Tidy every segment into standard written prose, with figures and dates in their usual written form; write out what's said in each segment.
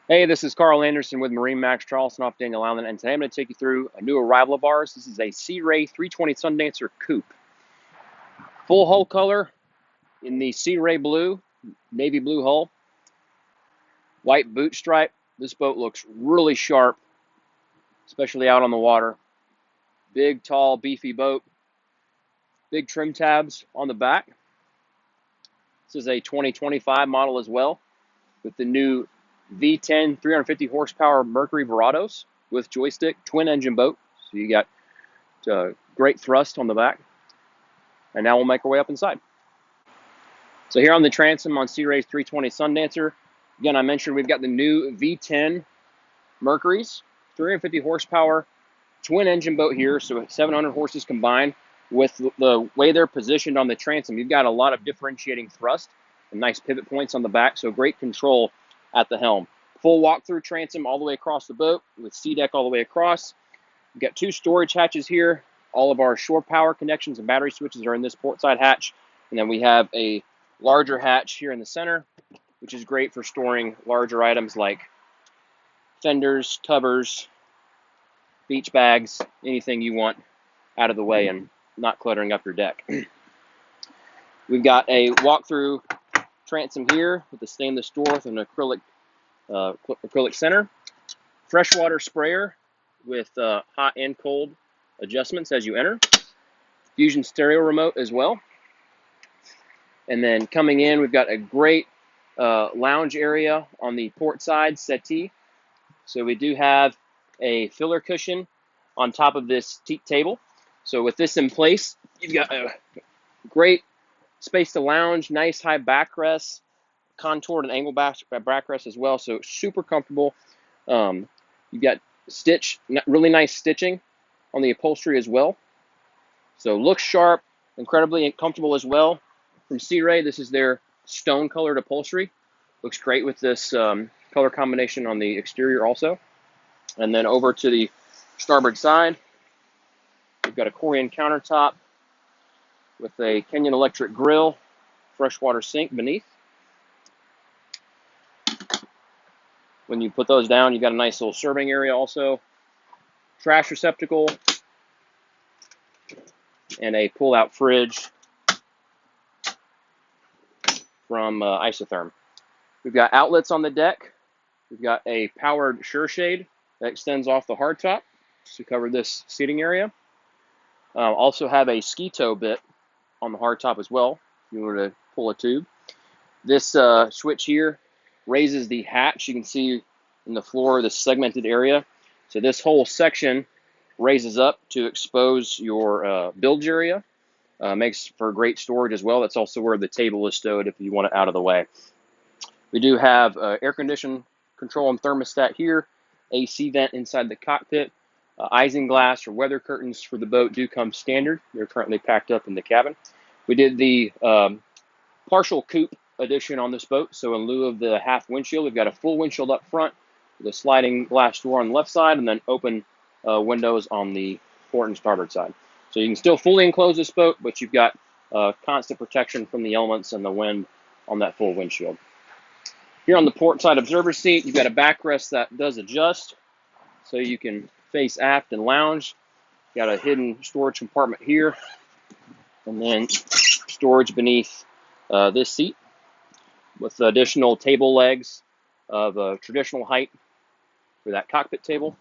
Hey, this is Carl Anderson with MarineMax Charleston off Daniel Island, and today I'm going to take you through a new arrival of ours. This is a Sea Ray 320 Sundancer Coupe. Full hull color in the Sea Ray blue, navy blue hull, white boot stripe. This boat looks really sharp, especially out on the water. Big, tall, beefy boat. Big trim tabs on the back. This is a 2025 model as well, with the new V10 350 horsepower Mercury Verados with joystick, twin engine boat. So you got great thrust on the back. And now we'll make our way up inside. So here on the transom on Sea Ray's 320 Sundancer, again, I mentioned we've got the new V10 Mercuries, 350 horsepower, twin engine boat here, so 700 horses combined. With the way they're positioned on the transom, you've got a lot of differentiating thrust and nice pivot points on the back, so great control at the helm. Full walk-through transom all the way across the boat with sea deck all the way across. We've got two storage hatches here. All of our shore power connections and battery switches are in this port side hatch. And then we have a larger hatch here in the center, which is great for storing larger items like fenders, covers, beach bags, anything you want out of the way and not cluttering up your deck. We've got a walk-through transom here with the stainless door with an acrylic center. Freshwater sprayer with hot and cold adjustments as you enter. Fusion stereo remote as well. And then coming in, we've got a great lounge area on the port side settee. So we do have a filler cushion on top of this teak table. So with this in place, you've got a great space to lounge, nice high backrest, contoured and angled backrest as well. So super comfortable. You've got really nice stitching on the upholstery as well. So looks sharp, incredibly comfortable as well. From Sea Ray, this is their stone colored upholstery. Looks great with this color combination on the exterior also. And then over to the starboard side, we've got a Corian countertop with a Kenyan electric grill, freshwater sink beneath. When you put those down, you've got a nice little serving area also. Trash receptacle and a pull-out fridge from Isotherm. We've got outlets on the deck. We've got a powered sure shade that extends off the hardtop to cover this seating area. Also have a ski tow bit on the hardtop as well, if you were to pull a tube. This switch here raises the hatch. You can see in the floor this segmented area. So this whole section raises up to expose your bilge area. Makes for great storage as well. That's also where the table is stowed if you want it out of the way. We do have air condition control and thermostat here, AC vent inside the cockpit, isinglass or weather curtains for the boat do come standard. They're currently packed up in the cabin. We did the partial coupe edition on this boat, so in lieu of the half windshield, we've got a full windshield up front with a sliding glass door on the left side and then open windows on the port and starboard side. So you can still fully enclose this boat, but you've got constant protection from the elements and the wind on that full windshield. Here on the port side observer seat, you've got a backrest that does adjust, so you can face aft and lounge. Got a hidden storage compartment here, and then storage beneath this seat with additional table legs of a traditional height for that cockpit table.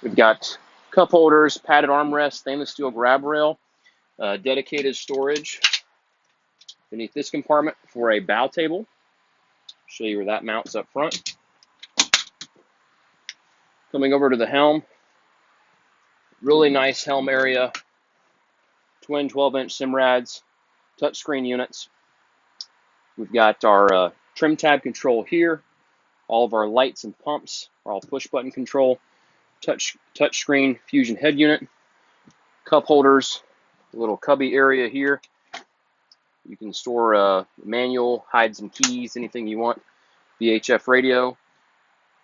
We've got cup holders, padded armrest, stainless steel grab rail, dedicated storage beneath this compartment for a bow table. Show you where that mounts up front. Coming over to the helm, really nice helm area, twin 12-inch Simrads, touchscreen units. We've got our trim tab control here. All of our lights and pumps are all push button control. Touchscreen fusion head unit, cup holders, a little cubby area here. You can store a manual, hide some keys, anything you want. VHF radio,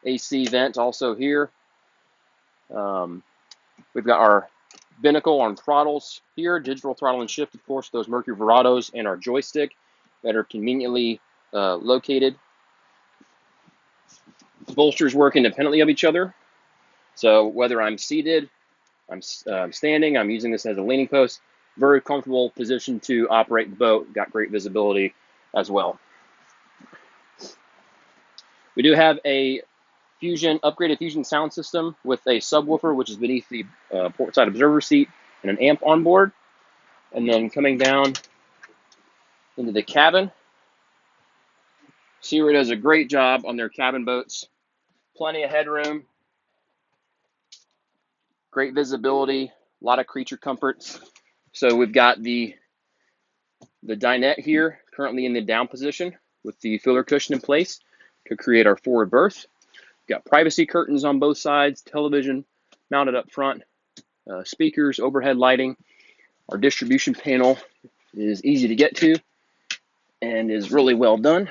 AC vent also here. We've got our binnacle on throttles here, digital throttle and shift, of course, those Mercury Verados, and our joystick that are conveniently located. Bolsters work independently of each other. So whether I'm seated, I'm standing, I'm using this as a leaning post, very comfortable position to operate the boat. Got great visibility as well. We do have a upgraded Fusion sound system with a subwoofer, which is beneath the port side observer seat, and an amp on board. And then coming down into the cabin, Sea Ray does a great job on their cabin boats. Plenty of headroom, great visibility, a lot of creature comforts. So we've got the dinette here currently in the down position with the filler cushion in place to create our forward berth. We've got privacy curtains on both sides, television mounted up front, speakers, overhead lighting. Our distribution panel is easy to get to and is really well done.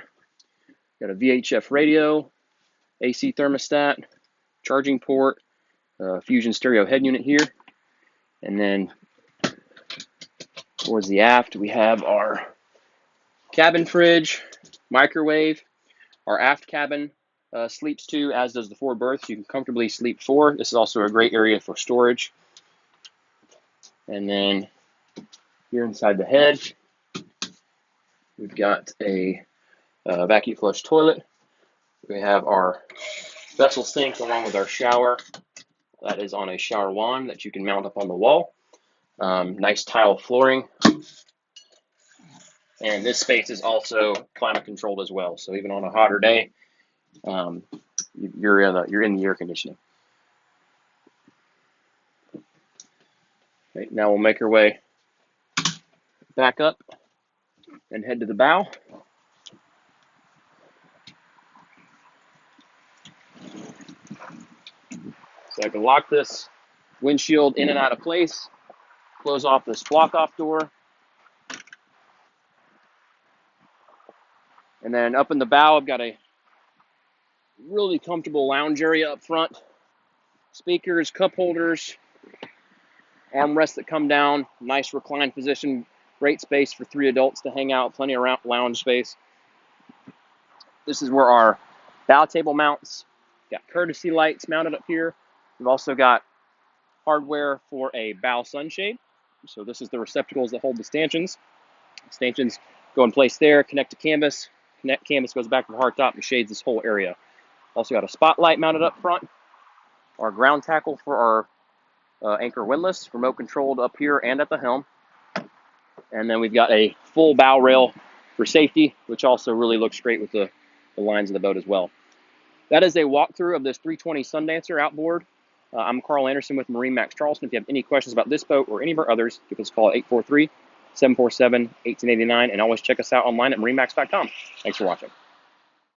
Got a VHF radio, AC thermostat, charging port, Fusion stereo head unit here. And then towards the aft, we have our cabin fridge, microwave. Our aft cabin sleeps two, as does the forward berth. You can comfortably sleep four. This is also a great area for storage. And then here inside the head, we've got a vacuum flush toilet. We have our vessel sink along with our shower. That is on a shower wand that you can mount up on the wall. Nice tile flooring. And this space is also climate controlled as well. So even on a hotter day, you're in the air conditioning. Okay, now we'll make our way back up and head to the bow. So I can lock this windshield in and out of place, close off this block-off door, and then up in the bow, I've got a really comfortable lounge area up front. Speakers, cup holders, armrests that come down, nice reclined position, great space for 3 adults to hang out, plenty of lounge space. This is where our bow table mounts. Got courtesy lights mounted up here. We've also got hardware for a bow sunshade. So this is the receptacles that hold the stanchions. Stanchions go in place there, connect to canvas. Canvas goes back to the hardtop and shades this whole area. Also got a spotlight mounted up front. Our ground tackle for our anchor windlass, remote controlled up here and at the helm. And then we've got a full bow rail for safety, which also really looks great with the lines of the boat as well. That is a walkthrough of this 320 Sundancer outboard. I'm Carl Anderson with MarineMax Charleston. If you have any questions about this boat or any of our others, give us a call at 843-747-1889, and always check us out online at marinemax.com. Thanks for watching.